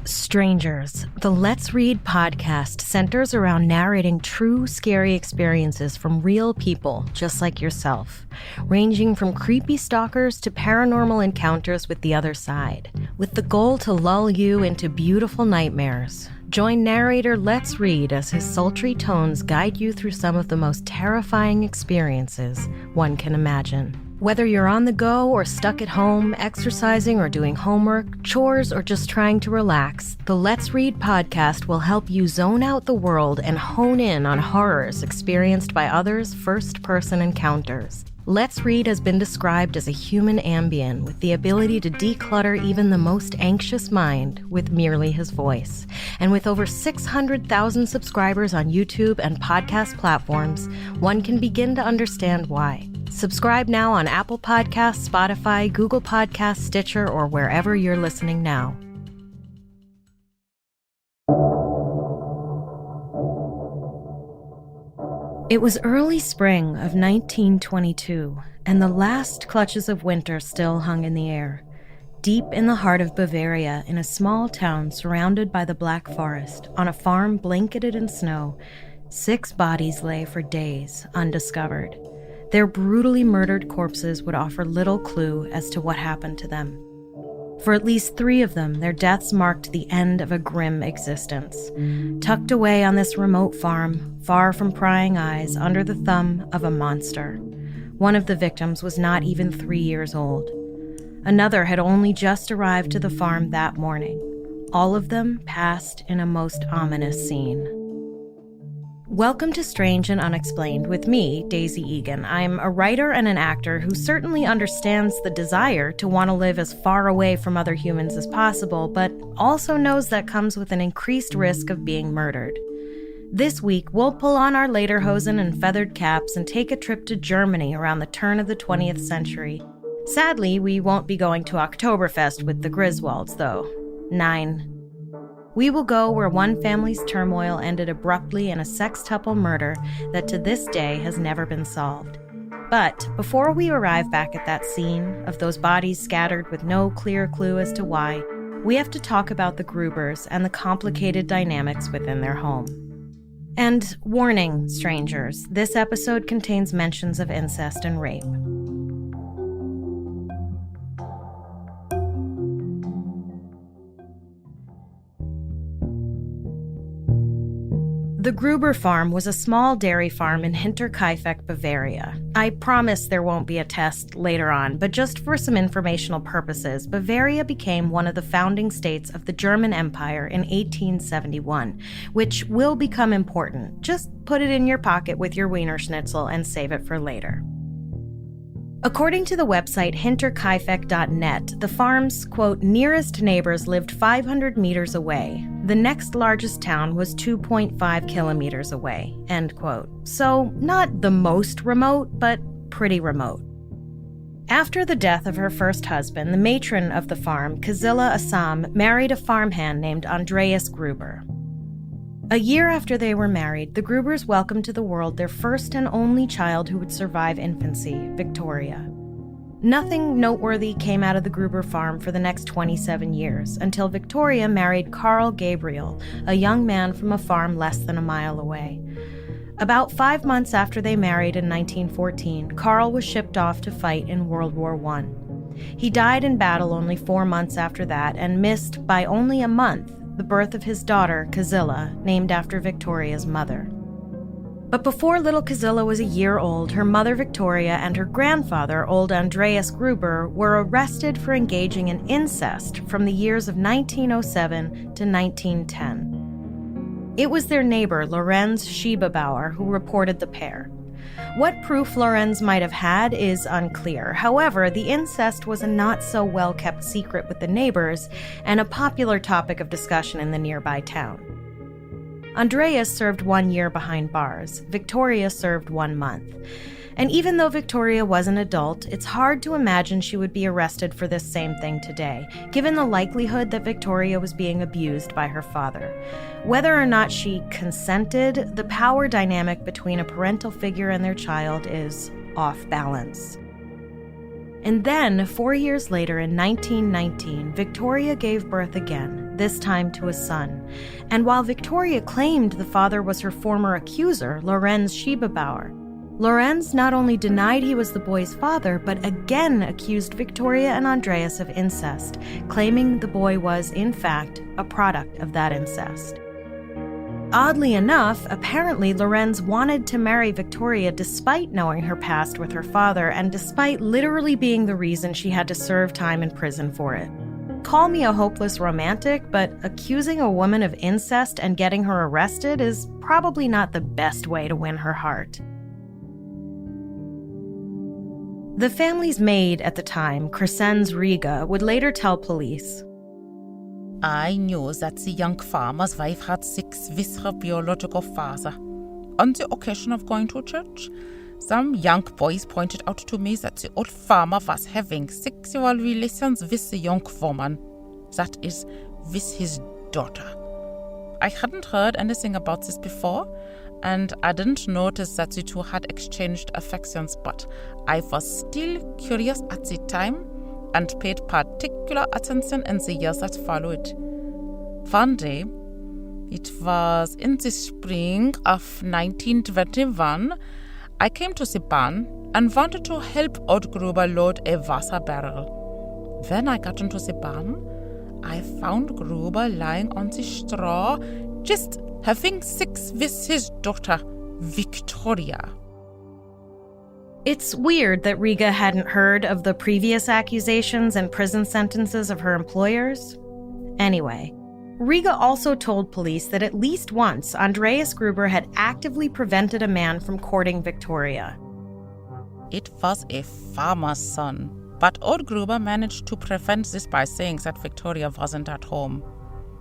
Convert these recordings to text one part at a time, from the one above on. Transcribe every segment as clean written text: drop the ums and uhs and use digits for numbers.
Strangers, the Let's Read podcast centers around narrating true, scary experiences from real people just like yourself, ranging from creepy stalkers to paranormal encounters with the other side, with the goal to lull you into beautiful nightmares. Join narrator Let's Read as his sultry tones guide you through some of the most terrifying experiences one can imagine. Whether you're on the go or stuck at home, exercising or doing homework, chores, or just trying to relax, the Let's Read podcast will help you zone out the world and hone in on horrors experienced by others' first-person encounters. Let's Read has been described as a human Ambien with the ability to declutter even the most anxious mind with merely his voice. And with over 600,000 subscribers on YouTube and podcast platforms, one can begin to understand why. Subscribe now on Apple Podcasts, Spotify, Google Podcasts, Stitcher, or wherever you're listening now. It was early spring of 1922, and the last clutches of winter still hung in the air. Deep in the heart of Bavaria, in a small town surrounded by the Black Forest, on a farm blanketed in snow, 6 bodies lay for days undiscovered. Their brutally murdered corpses would offer little clue as to what happened to them. For at least 3 of them, their deaths marked the end of a grim existence. Tucked away on this remote farm, far from prying eyes, under the thumb of a monster. One of the victims was not even 3 years old. Another had only just arrived to the farm that morning. All of them passed in a most ominous scene. Welcome to Strange and Unexplained with me, Daisy Egan. I'm a writer and an actor who certainly understands the desire to want to live as far away from other humans as possible, but also knows that comes with an increased risk of being murdered. This week, we'll pull on our lederhosen and feathered caps and take a trip to Germany around the turn of the 20th century. Sadly, we won't be going to Oktoberfest with the Griswolds, though. 9. We will go where one family's turmoil ended abruptly in a sextuple murder that to this day has never been solved. But before we arrive back at that scene of those bodies scattered with no clear clue as to why, we have to talk about the Grubers and the complicated dynamics within their home. And warning, strangers, this episode contains mentions of incest and rape. The Gruber farm was a small dairy farm in Hinterkaifeck, Bavaria. I promise there won't be a test later on, but just for some informational purposes, Bavaria became one of the founding states of the German Empire in 1871, which will become important. Just put it in your pocket with your Wiener Schnitzel and save it for later. According to the website Hinterkaifeck.net, the farm's, quote, nearest neighbors lived 500 meters away. The next largest town was 2.5 kilometers away, end quote. So, not the most remote, but pretty remote. After the death of her first husband, the matron of the farm, Kazilla Assam, married a farmhand named Andreas Gruber. A year after they were married, the Grubers welcomed to the world their first and only child who would survive infancy, Victoria. Nothing noteworthy came out of the Gruber farm for the next 27 years, until Victoria married Karl Gabriel, a young man from a farm less than a mile away. About 5 months after they married in 1914, Karl was shipped off to fight in World War I. He died in battle only 4 months after that and missed, by only a month, the birth of his daughter, Kazilla, named after Victoria's mother. But before little Kazilla was a year old, her mother Victoria and her grandfather, old Andreas Gruber, were arrested for engaging in incest from the years of 1907 to 1910. It was their neighbor, Lorenz Schiebebauer, who reported the pair. What proof Lorenz might have had is unclear. However, the incest was a not-so-well-kept secret with the neighbors and a popular topic of discussion in the nearby town. Andreas served 1 year behind bars. Victoria served 1 month. And even though Victoria was an adult, it's hard to imagine she would be arrested for this same thing today, given the likelihood that Victoria was being abused by her father. Whether or not she consented, the power dynamic between a parental figure and their child is off balance. And then, 4 years later in 1919, Victoria gave birth again, this time to a son. And while Victoria claimed the father was her former accuser, Lorenz Schiebebauer, Lorenz not only denied he was the boy's father, but again accused Victoria and Andreas of incest, claiming the boy was, in fact, a product of that incest. Oddly enough, apparently Lorenz wanted to marry Victoria despite knowing her past with her father and despite literally being the reason she had to serve time in prison for it. Call me a hopeless romantic, but accusing a woman of incest and getting her arrested is probably not the best way to win her heart. The family's maid at the time, Crescens Riga, would later tell police, I knew that the young farmer's wife had sex with her biological father. On the occasion of going to church, some young boys pointed out to me that the old farmer was having sexual relations with the young woman, that is, with his daughter. I hadn't heard anything about this before, and I didn't notice that the two had exchanged affections, but I was still curious at the time and paid particular attention in the years that followed. One day, it was in the spring of 1921, I came to the barn and wanted to help old Gruber load a Wasser barrel. When I got into the barn, I found Gruber lying on the straw, just having sex with his daughter, Victoria. It's weird that Riga hadn't heard of the previous accusations and prison sentences of her employers. Anyway, Riga also told police that at least once Andreas Gruber had actively prevented a man from courting Victoria. It was a farmer's son, but old Gruber managed to prevent this by saying that Victoria wasn't at home.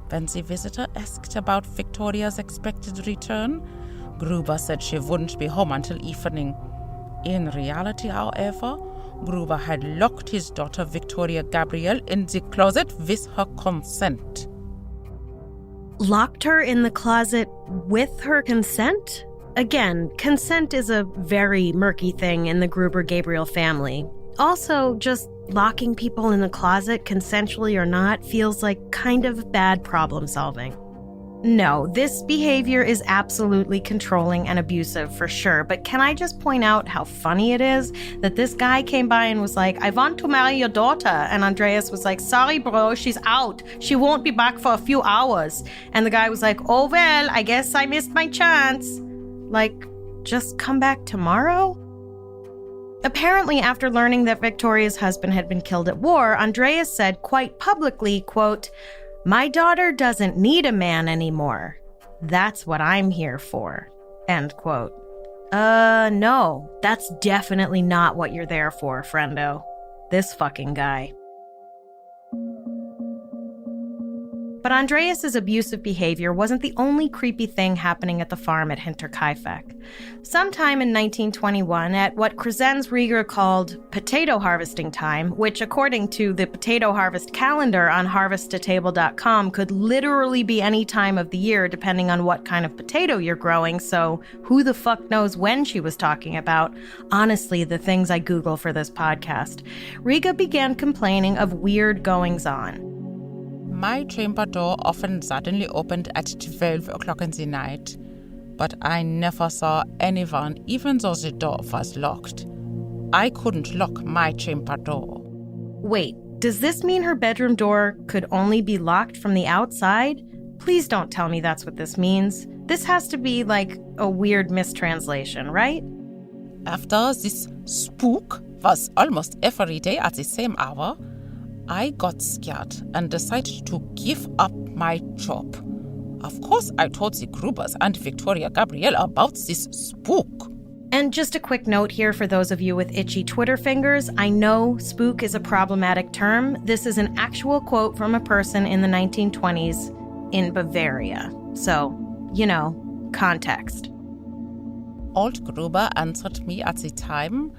When the visitor asked about Victoria's expected return, Gruber said she wouldn't be home until evening. In reality, however, Gruber had locked his daughter Victoria Gabrielle in the closet with her consent. Locked her in the closet with her consent? Again, consent is a very murky thing in the Gruber-Gabriel family. Also, just locking people in the closet, consensually or not, feels like kind of bad problem solving. No, this behavior is absolutely controlling and abusive for sure, but can I just point out how funny it is that this guy came by and was like, I want to marry your daughter, and Andreas was like, sorry bro, she's out. She won't be back for a few hours. And the guy was like, oh well, I guess I missed my chance. Like, just come back tomorrow? Apparently, after learning that Victoria's husband had been killed at war, Andreas said quite publicly, quote, my daughter doesn't need a man anymore. That's what I'm here for. End quote. No, that's definitely not what you're there for, friendo. This fucking guy. But Andreas's abusive behavior wasn't the only creepy thing happening at the farm at Hinterkaifeck. Sometime in 1921, at what Crescens Riga called potato harvesting time, which according to the potato harvest calendar on harvesttotable.com could literally be any time of the year depending on what kind of potato you're growing, so who the fuck knows when she was talking about? Honestly, the things I Google for this podcast. Riga began complaining of weird goings-on. My chamber door often suddenly opened at 12 o'clock in the night, but I never saw anyone even though the door was locked. I couldn't lock my chamber door. Wait, does this mean her bedroom door could only be locked from the outside? Please don't tell me that's what this means. This has to be like a weird mistranslation, right? After this spook was almost every day at the same hour, I got scared and decided to give up my job. Of course, I told the Grubers and Victoria Gabrielle about this spook. And just a quick note here for those of you with itchy Twitter fingers. I know spook is a problematic term. This is an actual quote from a person in the 1920s in Bavaria. So, you know, context. Old Gruber answered me at the time,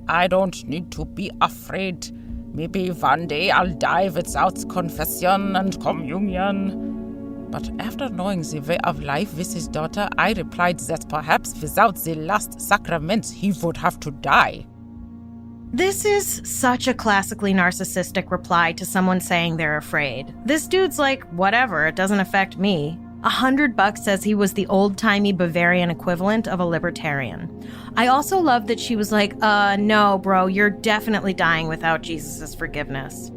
I don't need to be afraid. Maybe one day I'll die without confession and communion. But after knowing the way of life with his daughter, I replied that perhaps without the last sacrament he would have to die. This is such a classically narcissistic reply to someone saying they're afraid. This dude's like, whatever, it doesn't affect me. $100 says he was the old-timey Bavarian equivalent of a libertarian. I also love that she was like, no, bro, you're definitely dying without Jesus' forgiveness.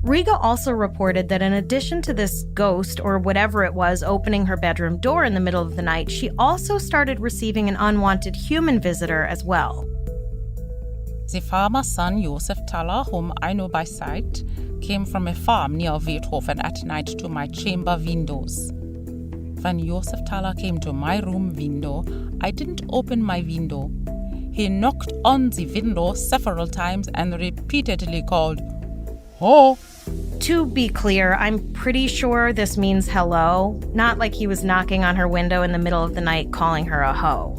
Riga also reported that in addition to this ghost, or whatever it was, opening her bedroom door in the middle of the night, she also started receiving an unwanted human visitor as well. The farmer's son, Josef Thaler, whom I know by sight, came from a farm near Weethofen at night to my chamber windows. When Josef Thaler came to my room window, I didn't open my window. He knocked on the window several times and repeatedly called, "Oh!" To be clear, I'm pretty sure this means hello, not like he was knocking on her window in the middle of the night calling her a hoe.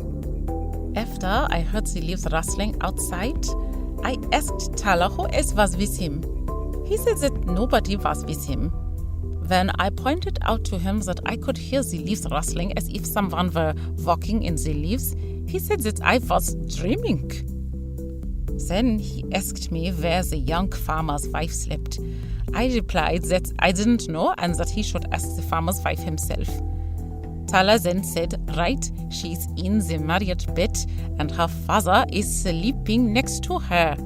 After I heard the leaves rustling outside, I asked Thaler who else was with him. He said that nobody was with him. When I pointed out to him that I could hear the leaves rustling as if someone were walking in the leaves, he said that I was dreaming. Then he asked me where the young farmer's wife slept. I replied that I didn't know and that he should ask the farmer's wife himself. Thaler then said, right, she's in the married bed and her father is sleeping next to her.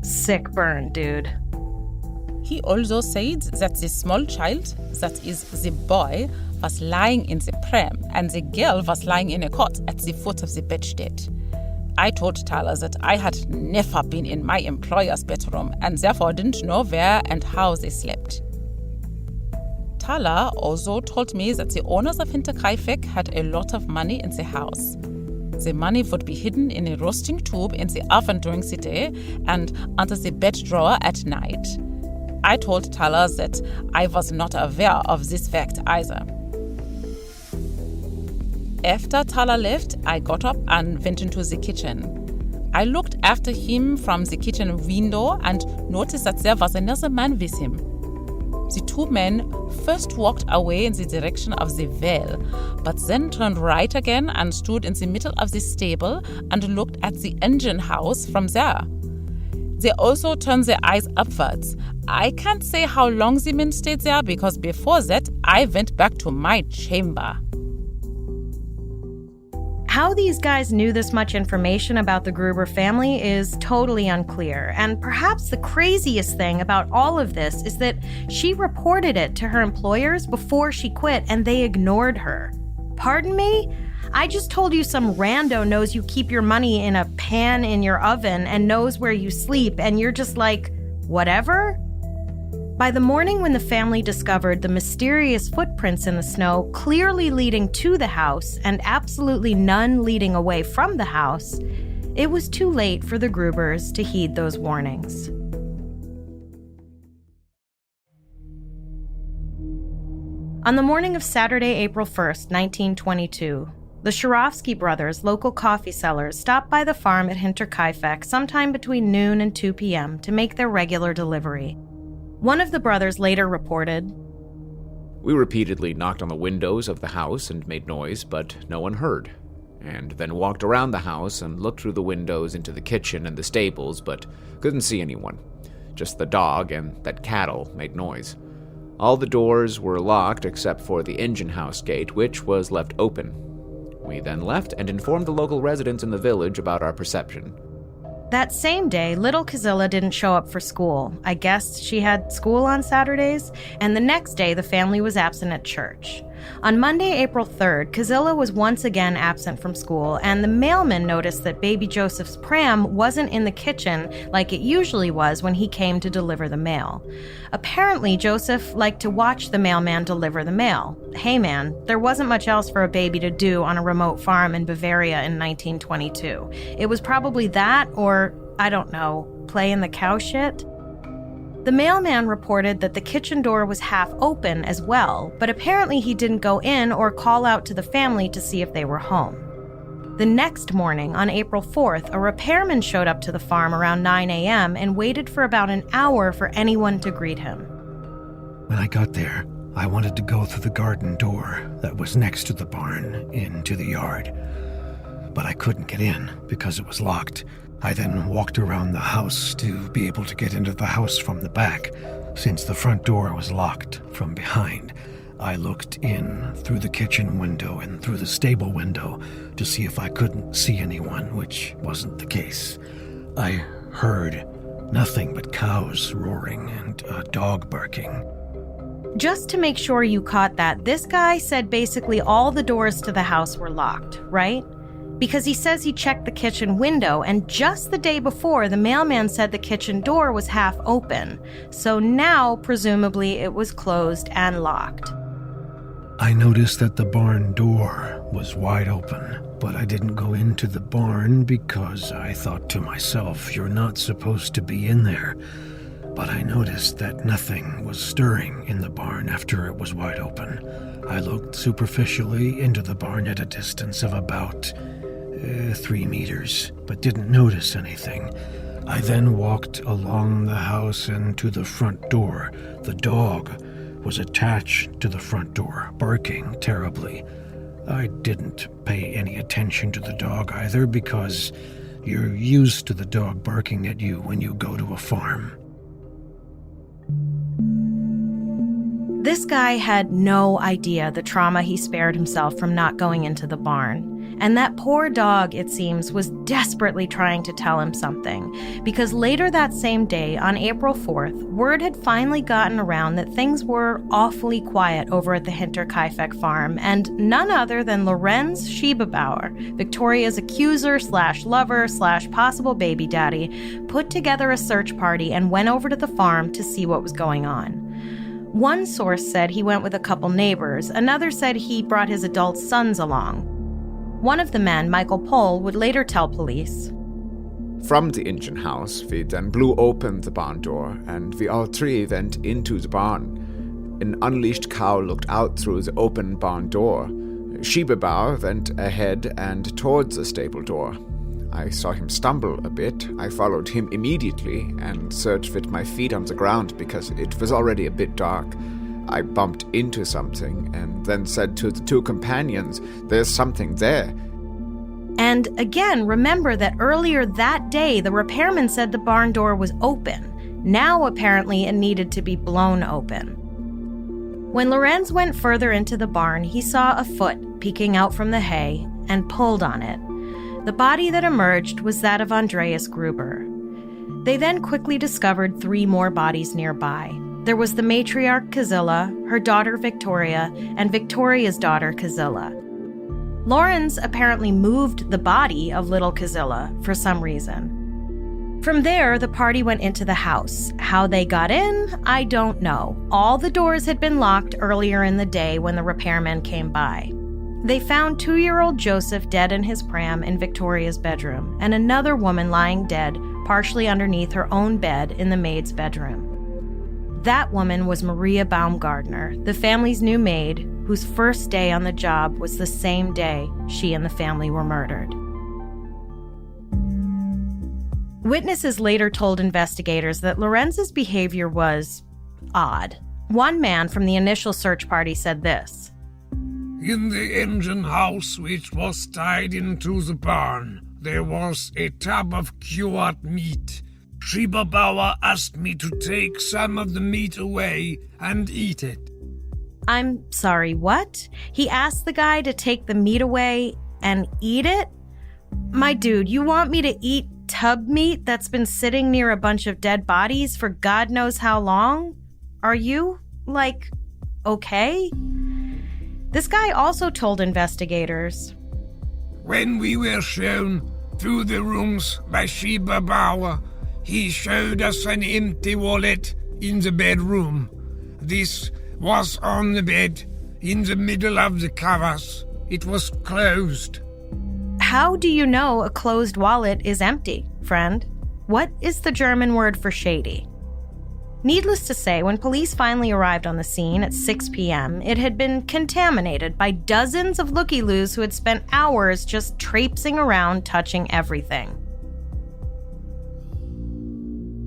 Sick burn, dude. He also said that the small child, that is the boy, was lying in the pram and the girl was lying in a cot at the foot of the bedstead. I told Thaler that I had never been in my employer's bedroom and therefore didn't know where and how they slept. Thaler also told me that the owners of Hinterkaifeck had a lot of money in the house. The money would be hidden in a roasting tube in the oven during the day and under the bed drawer at night. I told Thaler that I was not aware of this fact either. After Thaler left, I got up and went into the kitchen. I looked after him from the kitchen window and noticed that there was another man with him. The two men first walked away in the direction of the well, but then turned right again and stood in the middle of the stable and looked at the engine house from there. They also turned their eyes upwards. I can't say how long the men stayed there because before that, I went back to my chamber. How these guys knew this much information about the Gruber family is totally unclear, and perhaps the craziest thing about all of this is that she reported it to her employers before she quit and they ignored her. Pardon me? I just told you some rando knows you keep your money in a pan in your oven and knows where you sleep, and you're just like, whatever? By the morning when the family discovered the mysterious footprints in the snow clearly leading to the house and absolutely none leading away from the house, it was too late for the Grubers to heed those warnings. On the morning of Saturday, April 1st, 1922, the Sharofsky brothers, local coffee sellers, stopped by the farm at Hinterkaifeck sometime between noon and 2 p.m. to make their regular delivery. One of the brothers later reported, "We repeatedly knocked on the windows of the house and made noise, but no one heard, and then walked around the house and looked through the windows into the kitchen and the stables, but couldn't see anyone. Just the dog and that cattle made noise. All the doors were locked except for the engine house gate, which was left open. We then left and informed the local residents in the village about our perception." That same day, little Kazilla didn't show up for school. I guess she had school on Saturdays, and the next day the family was absent at church. On Monday, April 3rd, Kazilla was once again absent from school, and the mailman noticed that baby Joseph's pram wasn't in the kitchen like it usually was when he came to deliver the mail. Apparently, Joseph liked to watch the mailman deliver the mail. Hey man, there wasn't much else for a baby to do on a remote farm in Bavaria in 1922. It was probably that or, I don't know, play in the cow shit? The mailman reported that the kitchen door was half open as well, but apparently he didn't go in or call out to the family to see if they were home. The next morning, on April 4th, a repairman showed up to the farm around 9 a.m. and waited for about an hour for anyone to greet him. When I got there, I wanted to go through the garden door that was next to the barn into the yard. but I couldn't get in because it was locked. I then walked around the house to be able to get into the house from the back, since the front door was locked from behind. I looked in through the kitchen window and through the stable window to see if I couldn't see anyone, which wasn't the case. I heard nothing but cows roaring and a dog barking. Just to make sure you caught that, this guy said basically all the doors to the house were locked, right? Because he says he checked the kitchen window, and just the day before, the mailman said the kitchen door was half open. So now, presumably, it was closed and locked. I noticed that the barn door was wide open, but I didn't go into the barn because I thought to myself, you're not supposed to be in there. But I noticed that nothing was stirring in the barn after it was wide open. I looked superficially into the barn at a distance of about 3 meters, but didn't notice anything. I then walked along the house and to the front door. The dog was attached to the front door, barking terribly. I didn't pay any attention to the dog either because you're used to the dog barking at you when you go to a farm. This guy had no idea the trauma he spared himself from not going into the barn. And that poor dog, it seems, was desperately trying to tell him something, because later that same day, on April 4th, word had finally gotten around that things were awfully quiet over at the Hinterkaifeck farm, and none other than Lorenz Schiebebauer, Victoria's accuser/lover/possible baby daddy, put together a search party and went over to the farm to see what was going on. One source said he went with a couple neighbors, another said he brought his adult sons along. One of the men, Michael Pohl, would later tell police. From the engine house, we then blew open the barn door, and we all three went into the barn. An unleashed cow looked out through the open barn door. Schiebebauer went ahead and towards the stable door. I saw him stumble a bit. I followed him immediately and searched with my feet on the ground because it was already a bit dark. I bumped into something and then said to the two companions, "There's something there." And again, remember that earlier that day, the repairman said the barn door was open. Now, apparently, it needed to be blown open. When Lorenz went further into the barn, he saw a foot peeking out from the hay and pulled on it. The body that emerged was that of Andreas Gruber. They then quickly discovered 3 more bodies nearby. There was the matriarch Kazilla, her daughter Victoria, and Victoria's daughter Kazilla. Lorenz apparently moved the body of little Kazilla for some reason. From there, the party went into the house. How they got in, I don't know. All the doors had been locked earlier in the day when the repairmen came by. They found 2-year-old Joseph dead in his pram in Victoria's bedroom, and another woman lying dead, partially underneath her own bed in the maid's bedroom. That woman was Maria Baumgartner, the family's new maid, whose first day on the job was the same day she and the family were murdered. Witnesses later told investigators that Lorenz's behavior was odd. One man from the initial search party said this. In the engine house, which was tied into the barn, there was a tub of cured meat. Schiebebauer asked me to take some of the meat away and eat it. I'm sorry, what? He asked the guy to take the meat away and eat it? My dude, you want me to eat tub meat that's been sitting near a bunch of dead bodies for God knows how long? Are you, okay? This guy also told investigators. When we were shown through the rooms by Schiebebauer, he showed us an empty wallet in the bedroom. This was on the bed, in the middle of the covers. It was closed. How do you know a closed wallet is empty, friend? What is the German word for shady? Needless to say, when police finally arrived on the scene at 6 p.m., it had been contaminated by dozens of looky-loos who had spent hours just traipsing around touching everything.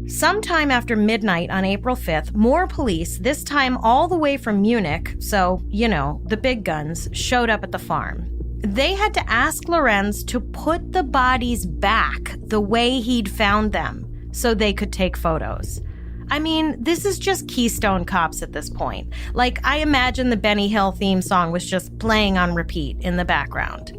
Sometime after midnight on April 5th, more police, this time all the way from Munich, so, the big guns, showed up at the farm. They had to ask Lorenz to put the bodies back the way he'd found them so they could take photos. I mean, this is just Keystone Cops at this point. Like, I imagine the Benny Hill theme song was just playing on repeat in the background.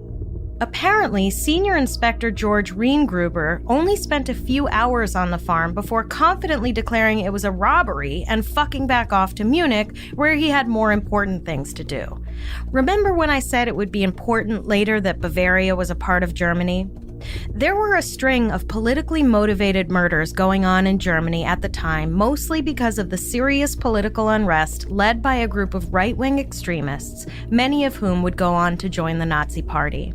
Apparently, Senior Inspector George Reengruber only spent a few hours on the farm before confidently declaring it was a robbery and fucking back off to Munich, where he had more important things to do. Remember when I said it would be important later that Bavaria was a part of Germany? There were a string of politically motivated murders going on in Germany at the time, mostly because of the serious political unrest led by a group of right-wing extremists, many of whom would go on to join the Nazi Party.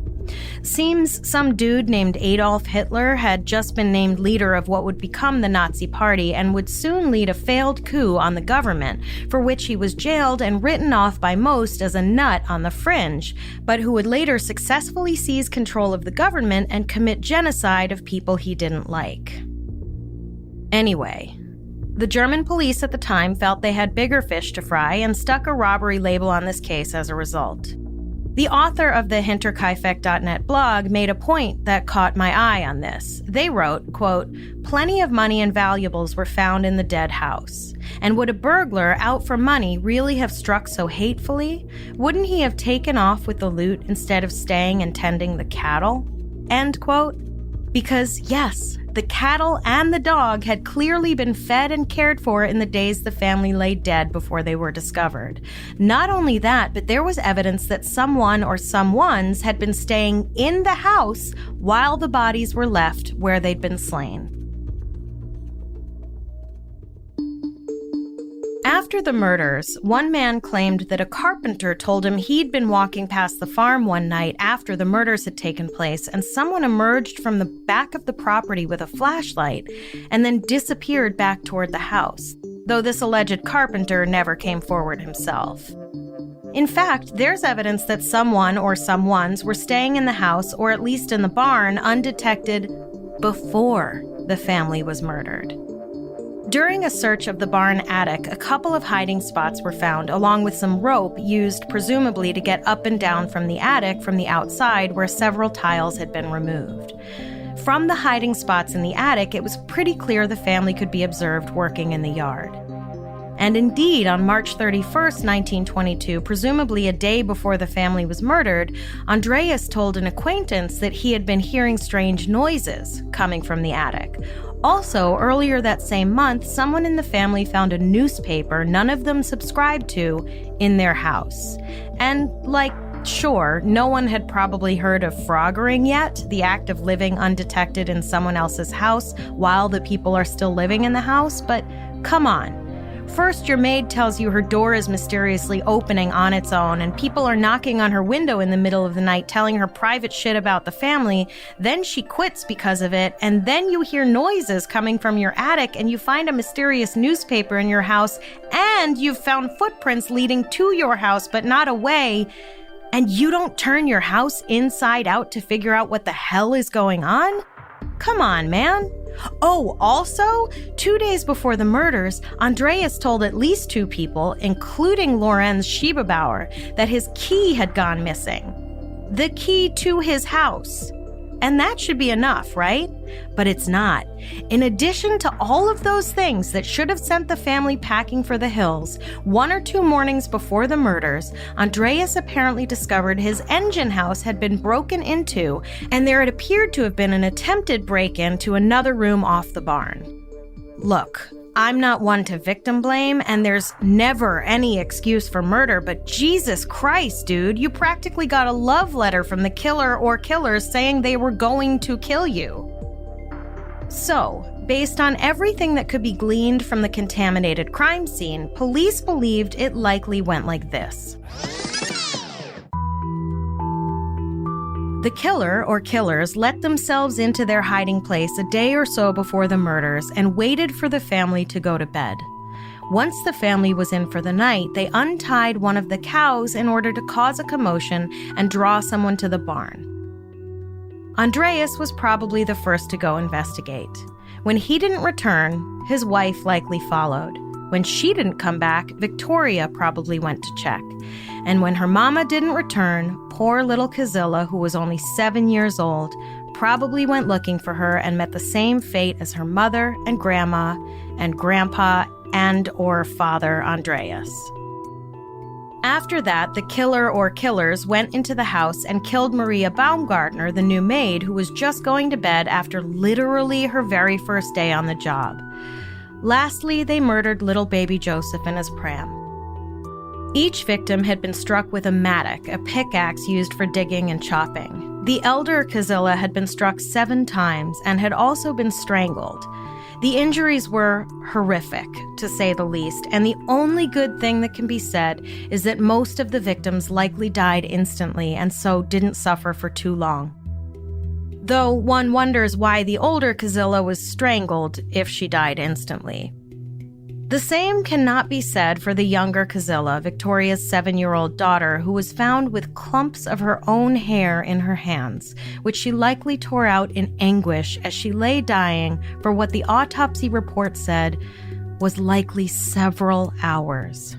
Seems some dude named Adolf Hitler had just been named leader of what would become the Nazi Party and would soon lead a failed coup on the government, for which he was jailed and written off by most as a nut on the fringe, but who would later successfully seize control of the government and commit genocide of people he didn't like. Anyway, the German police at the time felt they had bigger fish to fry and stuck a robbery label on this case as a result. The author of the Hinterkaifeck.net blog made a point that caught my eye on this. They wrote, quote, "Plenty of money and valuables were found in the dead house. And would a burglar out for money really have struck so hatefully? Wouldn't he have taken off with the loot instead of staying and tending the cattle?" End quote. Because, yes, the cattle and the dog had clearly been fed and cared for in the days the family lay dead before they were discovered. Not only that, but there was evidence that someone or someones had been staying in the house while the bodies were left where they'd been slain. After the murders, one man claimed that a carpenter told him he'd been walking past the farm one night after the murders had taken place, and someone emerged from the back of the property with a flashlight and then disappeared back toward the house, though this alleged carpenter never came forward himself. In fact, there's evidence that someone or someones were staying in the house, or at least in the barn, undetected before the family was murdered. During a search of the barn attic, a couple of hiding spots were found, along with some rope used presumably to get up and down from the attic from the outside, where several tiles had been removed. From the hiding spots in the attic, it was pretty clear the family could be observed working in the yard. And indeed, on March 31st, 1922, presumably a day before the family was murdered, Andreas told an acquaintance that he had been hearing strange noises coming from the attic. Also, earlier that same month, someone in the family found a newspaper none of them subscribed to in their house. And, sure, no one had probably heard of froggering yet, the act of living undetected in someone else's house while the people are still living in the house, but come on. First, your maid tells you her door is mysteriously opening on its own, and people are knocking on her window in the middle of the night telling her private shit about the family. Then she quits because of it, and then you hear noises coming from your attic, and you find a mysterious newspaper in your house, and you've found footprints leading to your house but not away, and you don't turn your house inside out to figure out what the hell is going on? Come on, man. Oh, also, 2 days before the murders, Andreas told at least 2 people, including Lorenz Schiebebauer, that his key had gone missing. The key to his house. And that should be enough, right? But it's not. In addition to all of those things that should have sent the family packing for the hills, 1 or 2 mornings before the murders, Andreas apparently discovered his engine house had been broken into, and there had appeared to have been an attempted break-in to another room off the barn. Look, I'm not one to victim blame, and there's never any excuse for murder, but Jesus Christ, dude, you practically got a love letter from the killer or killers saying they were going to kill you. So, based on everything that could be gleaned from the contaminated crime scene, police believed it likely went like this. The killer or killers let themselves into their hiding place a day or so before the murders and waited for the family to go to bed. Once the family was in for the night, they untied one of the cows in order to cause a commotion and draw someone to the barn. Andreas was probably the first to go investigate. When he didn't return, his wife likely followed. When she didn't come back, Victoria probably went to check. And when her mama didn't return, poor little Kazilla, who was only 7 years old, probably went looking for her and met the same fate as her mother and grandma and grandpa and or father Andreas. After that, the killer or killers went into the house and killed Maria Baumgartner, the new maid, who was just going to bed after literally her very first day on the job. Lastly, they murdered little baby Joseph in his pram. Each victim had been struck with a mattock, a pickaxe used for digging and chopping. The elder Kazilla had been struck 7 times and had also been strangled. The injuries were horrific, to say the least, and the only good thing that can be said is that most of the victims likely died instantly and so didn't suffer for too long. Though one wonders why the older Kazilla was strangled if she died instantly. The same cannot be said for the younger Kazilla, Victoria's 7-year-old daughter, who was found with clumps of her own hair in her hands, which she likely tore out in anguish as she lay dying for what the autopsy report said was likely several hours.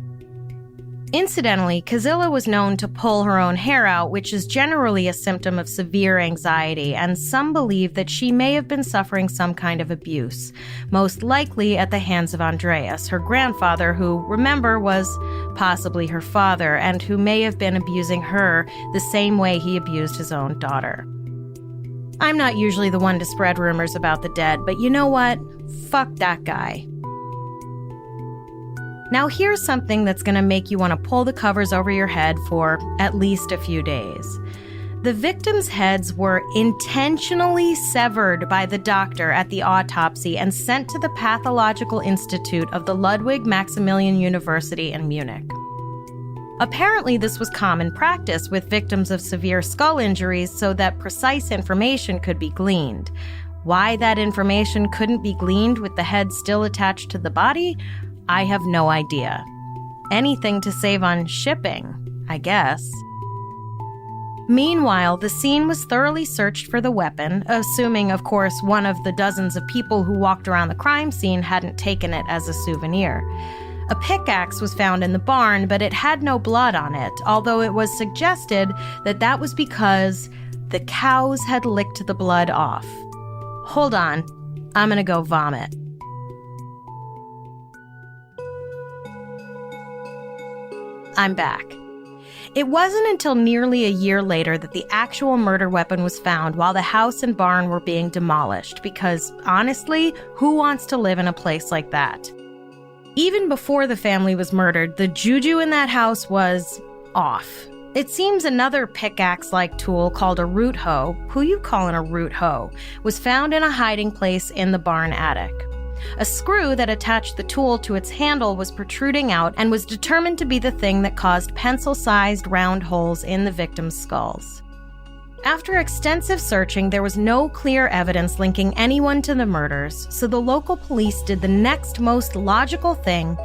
Incidentally, Kazilla was known to pull her own hair out, which is generally a symptom of severe anxiety, and some believe that she may have been suffering some kind of abuse, most likely at the hands of Andreas, her grandfather, who, remember, was possibly her father, and who may have been abusing her the same way he abused his own daughter. I'm not usually the one to spread rumors about the dead, but you know what? Fuck that guy. Now here's something that's going to make you want to pull the covers over your head for at least a few days. The victims' heads were intentionally severed by the doctor at the autopsy and sent to the Pathological Institute of the Ludwig Maximilian University in Munich. Apparently, this was common practice with victims of severe skull injuries so that precise information could be gleaned. Why that information couldn't be gleaned with the head still attached to the body? I have no idea. Anything to save on shipping, I guess. Meanwhile, the scene was thoroughly searched for the weapon, assuming, of course, one of the dozens of people who walked around the crime scene hadn't taken it as a souvenir. A pickaxe was found in the barn, but it had no blood on it, although it was suggested that that was because the cows had licked the blood off. Hold on, I'm gonna go vomit. I'm back. It wasn't until nearly a year later that the actual murder weapon was found while the house and barn were being demolished because, honestly, who wants to live in a place like that? Even before the family was murdered, the juju in that house was off. It seems another pickaxe-like tool called a root hoe, who you callin' a root hoe, was found in a hiding place in the barn attic. A screw that attached the tool to its handle was protruding out and was determined to be the thing that caused pencil-sized round holes in the victims' skulls. After extensive searching, there was no clear evidence linking anyone to the murders, so the local police did the next most logical thing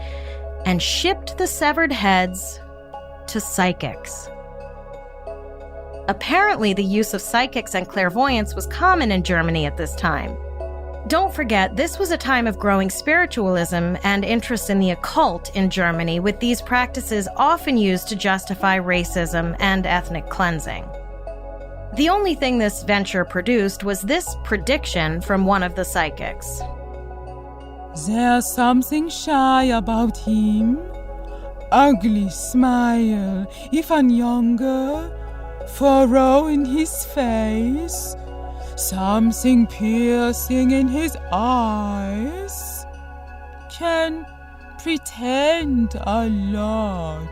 and shipped the severed heads to psychics. Apparently, the use of psychics and clairvoyance was common in Germany at this time. Don't forget, this was a time of growing spiritualism and interest in the occult in Germany, with these practices often used to justify racism and ethnic cleansing. The only thing this venture produced was this prediction from one of the psychics. There's something shy about him. Ugly smile, even younger. Furrow in his face. Something piercing in his eyes. Can pretend a lot.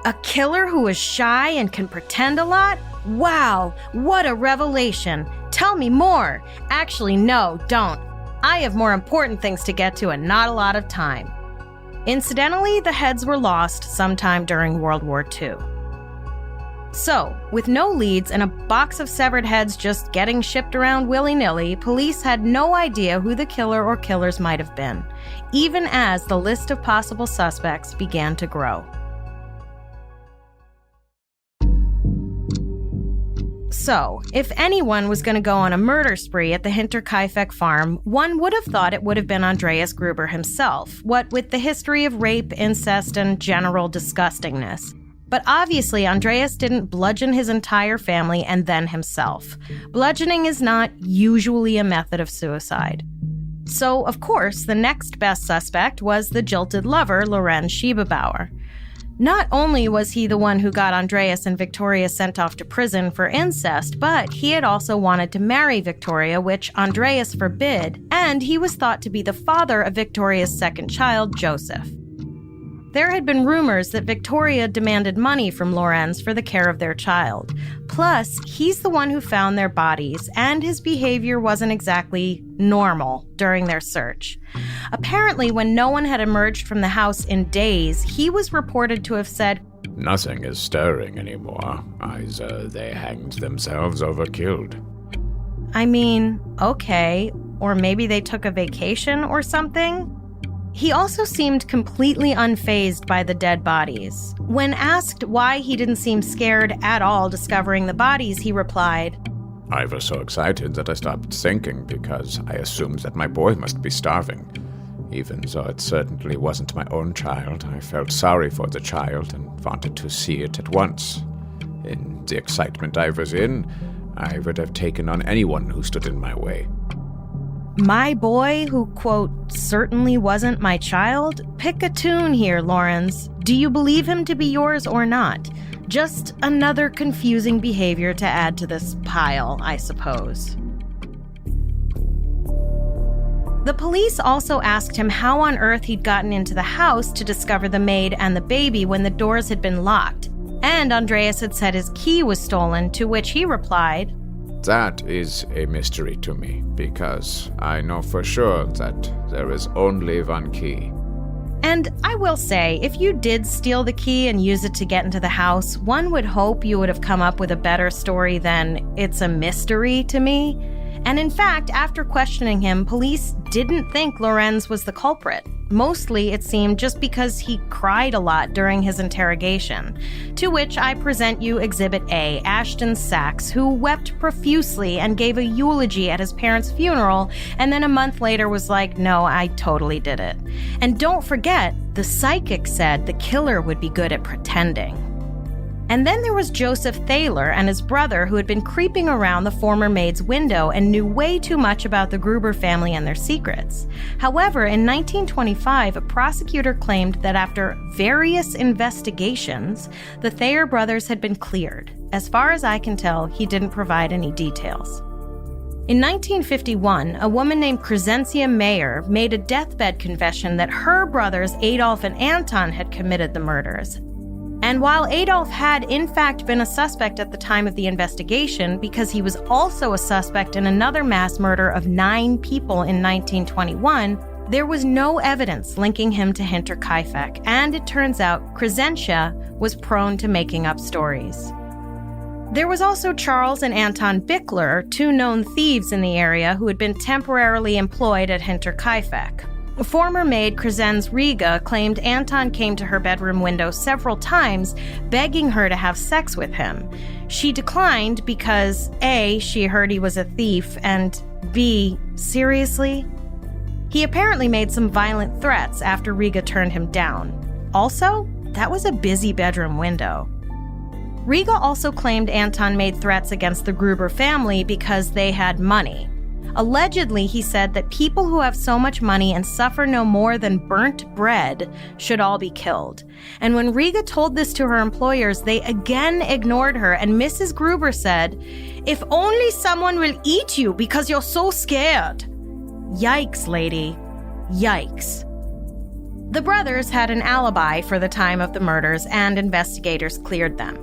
A killer who is shy and can pretend a lot? Wow, what a revelation. Tell me more. Actually, no, don't. I have more important things to get to and not a lot of time. Incidentally, the heads were lost sometime during World War II. So, with no leads and a box of severed heads just getting shipped around willy-nilly, police had no idea who the killer or killers might have been, even as the list of possible suspects began to grow. So, if anyone was going to go on a murder spree at the Hinterkaifeck farm, one would have thought it would have been Andreas Gruber himself, what with the history of rape, incest, and general disgustingness. But obviously, Andreas didn't bludgeon his entire family and then himself. Bludgeoning is not usually a method of suicide. So, of course, the next best suspect was the jilted lover, Lorenz Schiebebauer. Not only was he the one who got Andreas and Victoria sent off to prison for incest, but he had also wanted to marry Victoria, which Andreas forbid, and he was thought to be the father of Victoria's second child, Joseph. There had been rumors that Victoria demanded money from Lorenz for the care of their child. Plus, he's the one who found their bodies, and his behavior wasn't exactly normal during their search. Apparently, when no one had emerged from the house in days, he was reported to have said, "Nothing is stirring anymore. Either they hanged themselves or were killed." I mean, okay, or maybe they took a vacation or something? He also seemed completely unfazed by the dead bodies. When asked why he didn't seem scared at all discovering the bodies, he replied, "I was so excited that I stopped thinking because I assumed that my boy must be starving. Even though it certainly wasn't my own child, I felt sorry for the child and wanted to see it at once. In the excitement I was in, I would have taken on anyone who stood in my way." My boy, who, quote, certainly wasn't my child? Pick a tune here, Lorenz. Do you believe him to be yours or not? Just another confusing behavior to add to this pile, I suppose. The police also asked him how on earth he'd gotten into the house to discover the maid and the baby when the doors had been locked. And Andreas had said his key was stolen, to which he replied, "That is a mystery to me, because I know for sure that there is only one key." And I will say, if you did steal the key and use it to get into the house, one would hope you would have come up with a better story than "it's a mystery to me." And in fact, after questioning him, police didn't think Lorenz was the culprit. Mostly, it seemed, just because he cried a lot during his interrogation. To which I present you Exhibit A, Ashton Sachs, who wept profusely and gave a eulogy at his parents' funeral, and then a month later was like, "No, I totally did it." And don't forget, the psychic said the killer would be good at pretending. And then there was Joseph Thaler and his brother, who had been creeping around the former maid's window and knew way too much about the Gruber family and their secrets. However, in 1925, a prosecutor claimed that after various investigations, the Thayer brothers had been cleared. As far as I can tell, he didn't provide any details. In 1951, a woman named Crescencia Mayer made a deathbed confession that her brothers Adolf and Anton had committed the murders. And while Adolf had in fact been a suspect at the time of the investigation, because he was also a suspect in another mass murder of 9 people in 1921, there was no evidence linking him to Hinterkaifeck, and it turns out Crescencia was prone to making up stories. There was also Charles and Anton Bickler, 2 known thieves in the area who had been temporarily employed at Hinterkaifeck. Former maid Crescenz Riga claimed Anton came to her bedroom window several times, begging her to have sex with him. She declined because A, she heard he was a thief, and B, seriously? He apparently made some violent threats after Riga turned him down. Also, that was a busy bedroom window. Riga also claimed Anton made threats against the Gruber family because they had money. Allegedly, he said that people who have so much money and suffer no more than burnt bread should all be killed. And when Riga told this to her employers, they again ignored her, and Mrs. Gruber said, "If only someone will eat you because you're so scared." Yikes, lady. Yikes. The brothers had an alibi for the time of the murders, and investigators cleared them.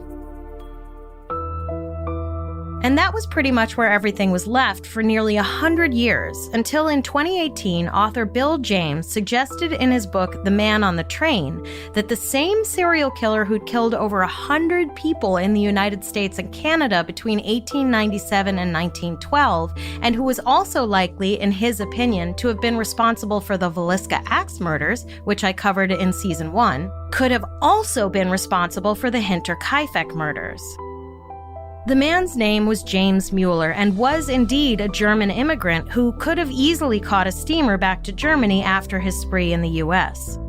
And that was pretty much where everything was left for nearly 100 years, until in 2018, author Bill James suggested in his book The Man on the Train that the same serial killer who'd killed over 100 people in the United States and Canada between 1897 and 1912, and who was also likely, in his opinion, to have been responsible for the Villisca Axe murders, which I covered in Season 1, could have also been responsible for the Hinterkaifeck murders. The man's name was James Mueller and was indeed a German immigrant who could have easily caught a steamer back to Germany after his spree in the U.S.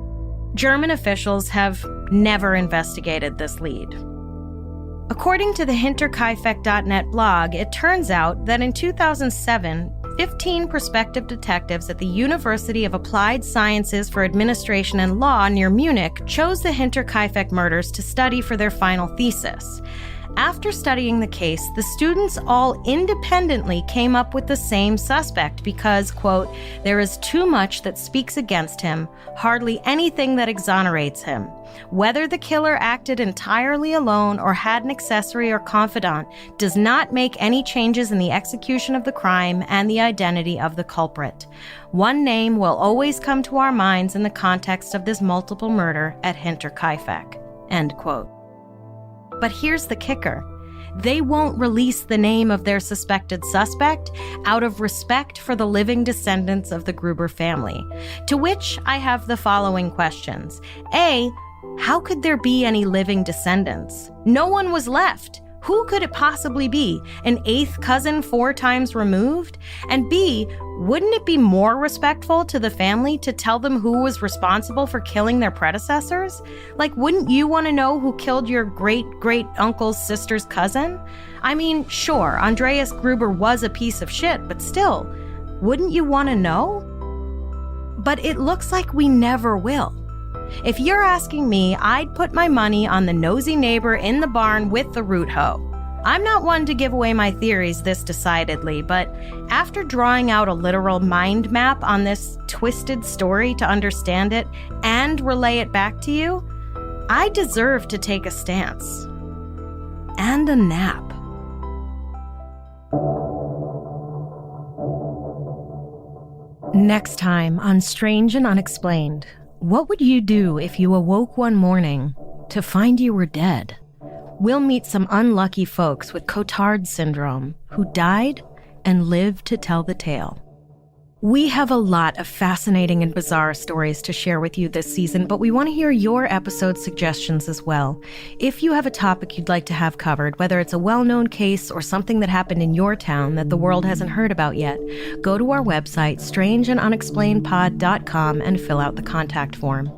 German officials have never investigated this lead. According to the Hinterkaifeck.net blog, it turns out that in 2007, 15 prospective detectives at the University of Applied Sciences for Administration and Law near Munich chose the Hinterkaifeck murders to study for their final thesis. After studying the case, the students all independently came up with the same suspect because, quote, there is too much that speaks against him, hardly anything that exonerates him. Whether the killer acted entirely alone or had an accessory or confidant does not make any changes in the execution of the crime and the identity of the culprit. One name will always come to our minds in the context of this multiple murder at Hinterkaifeck, end quote. But here's the kicker. They won't release the name of their suspected suspect out of respect for the living descendants of the Gruber family. To which I have the following questions. A, how could there be any living descendants? No one was left. Who could it possibly be? An eighth cousin 4 times removed? And B, wouldn't it be more respectful to the family to tell them who was responsible for killing their predecessors? Like, wouldn't you want to know who killed your great-great-uncle's sister's cousin? I mean, sure, Andreas Gruber was a piece of shit, but still, wouldn't you want to know? But it looks like we never will. If you're asking me, I'd put my money on the nosy neighbor in the barn with the root hoe. I'm not one to give away my theories this decidedly, but after drawing out a literal mind map on this twisted story to understand it and relay it back to you, I deserve to take a stance. And a nap. Next time on Strange and Unexplained, what would you do if you awoke one morning to find you were dead? We'll meet some unlucky folks with Cotard syndrome who died and lived to tell the tale. We have a lot of fascinating and bizarre stories to share with you this season, but we want to hear your episode suggestions as well. If you have a topic you'd like to have covered, whether it's a well-known case or something that happened in your town that the world hasn't heard about yet, go to our website, strangeandunexplainedpod.com, and fill out the contact form.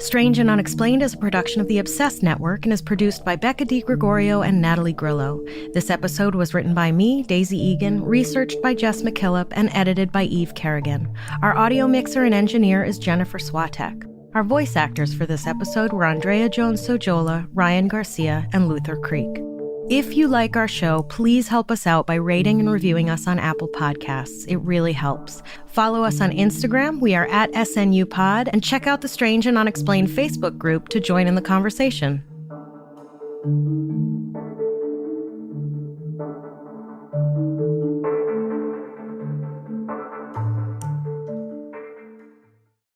Strange and Unexplained is a production of the Obsessed Network and is produced by Becca DiGregorio and Natalie Grillo. This episode was written by me, Daisy Egan, researched by Jess McKillop, and edited by Eve Kerrigan. Our audio mixer and engineer is Jennifer Swatek. Our voice actors for this episode were Andrea Jones-Sojola, Ryan Garcia, and Luther Creek. If you like our show, please help us out by rating and reviewing us on Apple Podcasts. It really helps. Follow us on Instagram. We are at SNUpod. And check out the Strange and Unexplained Facebook group to join in the conversation.